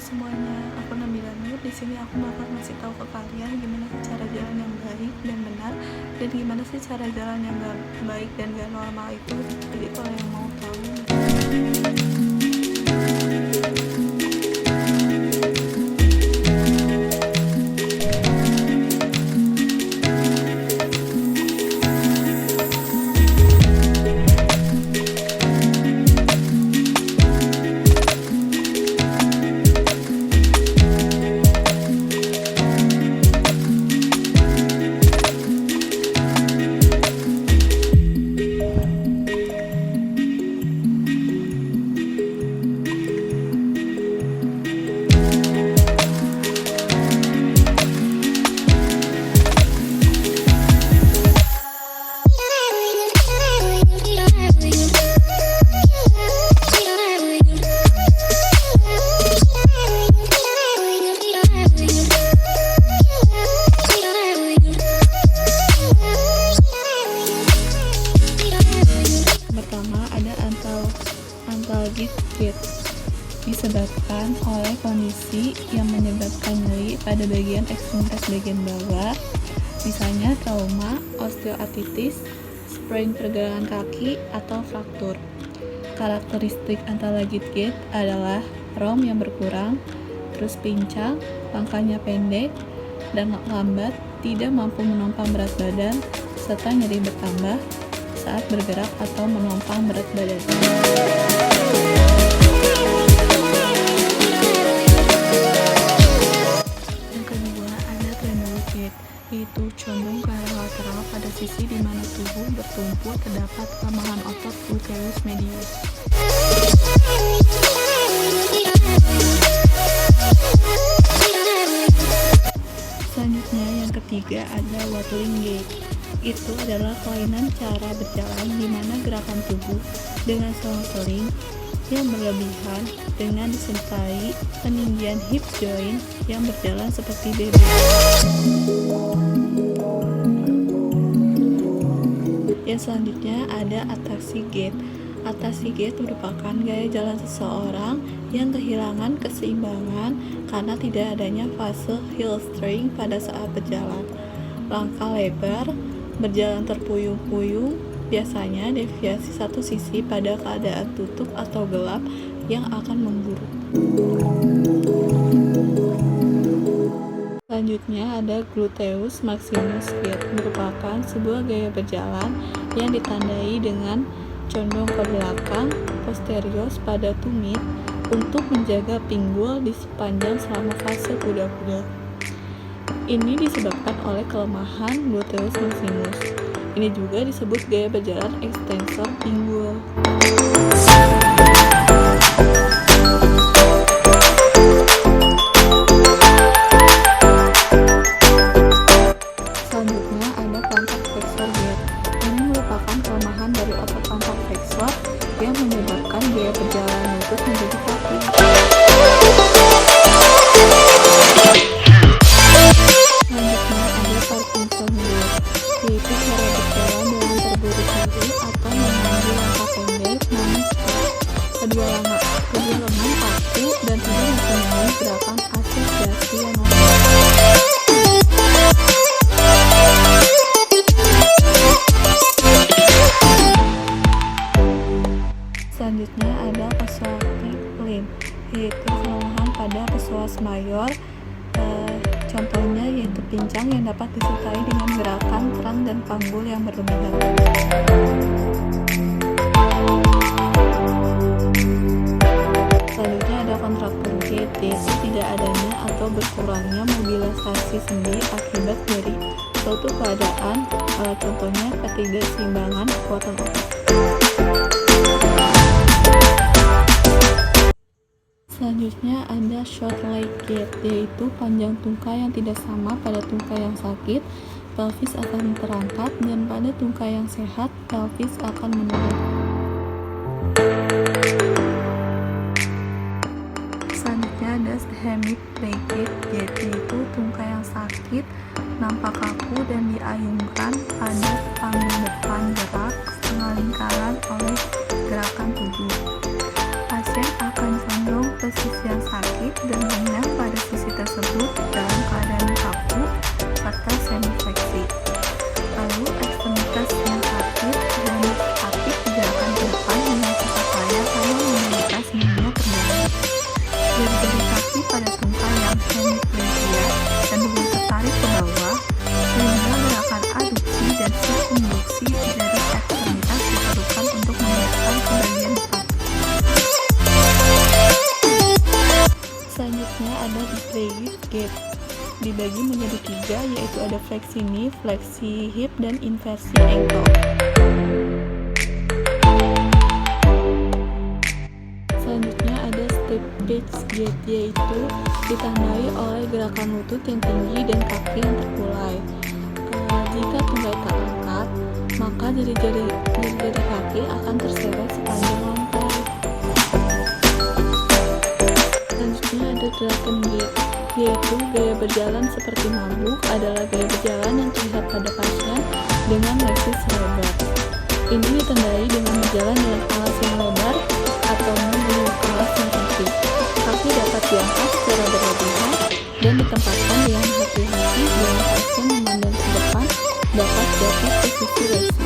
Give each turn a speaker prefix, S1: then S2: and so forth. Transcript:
S1: semuanya, aku Nabila Nur. Di sini aku bakal ngasih tahu ke kalian gimana sih cara jalan yang baik dan benar, dan gimana sih cara jalan yang gak baik dan gak normal itu. Jadi kalau yang mau tahu, pertama ada antalgik gait, disebabkan oleh kondisi yang menyebabkan nyeri pada bagian ekstremitas bagian bawah, misalnya trauma, osteoartritis, sprain pergelangan kaki, atau fraktur. Karakteristik antalgik gait adalah ROM yang berkurang, terus pincang, langkahnya pendek dan lambat, tidak mampu menopang berat badan, serta nyeri bertambah saat bergerak atau menopang berat badan. Yang kedua ada tremulous gait, yaitu condong ke arah lateral pada sisi di mana tubuh bertumpu terdapat kelemahan otot gluteus medius. Selanjutnya yang ketiga ada waddling gait. Itu adalah kelainan cara berjalan di mana gerakan tubuh dengan selang-seling yang berlebihan dengan disertai peninggian hip joint yang berjalan seperti baby. Yang selanjutnya ada ataxia gait. Ataxia gait merupakan gaya jalan seseorang yang kehilangan keseimbangan karena tidak adanya fase heel strength pada saat berjalan. Langkah lebar, berjalan terpuyung-puyung, biasanya deviasi satu sisi pada keadaan tutup atau gelap yang akan memburuk. Selanjutnya ada gluteus maximus gait, merupakan sebuah gaya berjalan yang ditandai dengan condong ke belakang posterior pada tumit untuk menjaga pinggul di sepanjang selama fase kuda-kuda. Ini disebabkan oleh kelemahan gluteus maximus. Ini juga disebut gaya berjalan ekstensor pinggul. Selanjutnya ada plantar flexor gait. Ini merupakan kelemahan dari otot plantar flexor yang menyebabkan gaya perjalanan lutut menjadi kaku. Yaitu cara berjalan dengan terburu-buru atau mengambil langkah pendek namun cepat. Kedua lengan kaku dan tidak mempunyai gerakan asosiasi yang normal. Selanjutnya ada psoas limb, yaitu kelemahan pada psoas mayor. Contohnya yaitu pincang yang dapat disertai dengan gerakan kerang dan panggul yang berlebihan. Selanjutnya ada kontraktur gait, yaitu tidak adanya atau berkurangnya mobilisasi sendi akibat dari suatu keadaan, contohnya ketidakseimbangan kekuatan otot. Selanjutnya ada short leg gait, yaitu panjang tungkai yang tidak sama pada tungkai yang sakit, pelvis akan terangkat, dan pada tungkai yang sehat, pelvis akan menurun. Selanjutnya ada hemic leg gait, yaitu tungkai yang sakit, nampak kaku dan diayunkan pada panggung depan gerak setengah lingkaran oleh gerakan tubuh. Pasien akan condong ke sisi yang sakit dan raise gait. Dibagi menjadi 3, yaitu ada fleksi knee, fleksi hip, dan inversi ankle. Selanjutnya ada steppage gait, yaitu ditandai oleh gerakan lutut yang tinggi dan kaki yang terkulai. Jika tunggai tak angkat, maka jari-jari kaki akan terseret sepanjang lantai. Selanjutnya ada dragon gait, yaitu gaya berjalan seperti mabuk. Adalah gaya berjalan yang terlihat pada pasien dengan leksis lebar. Ini ditandai dengan berjalan dengan alas yang lebar atau dengan alas yang sempit. Kaki dapat diangkat secara berlebihan dan ditempatkan dengan hati-hati dengan pasien memandang ke depan dapat jatuh posisi resi.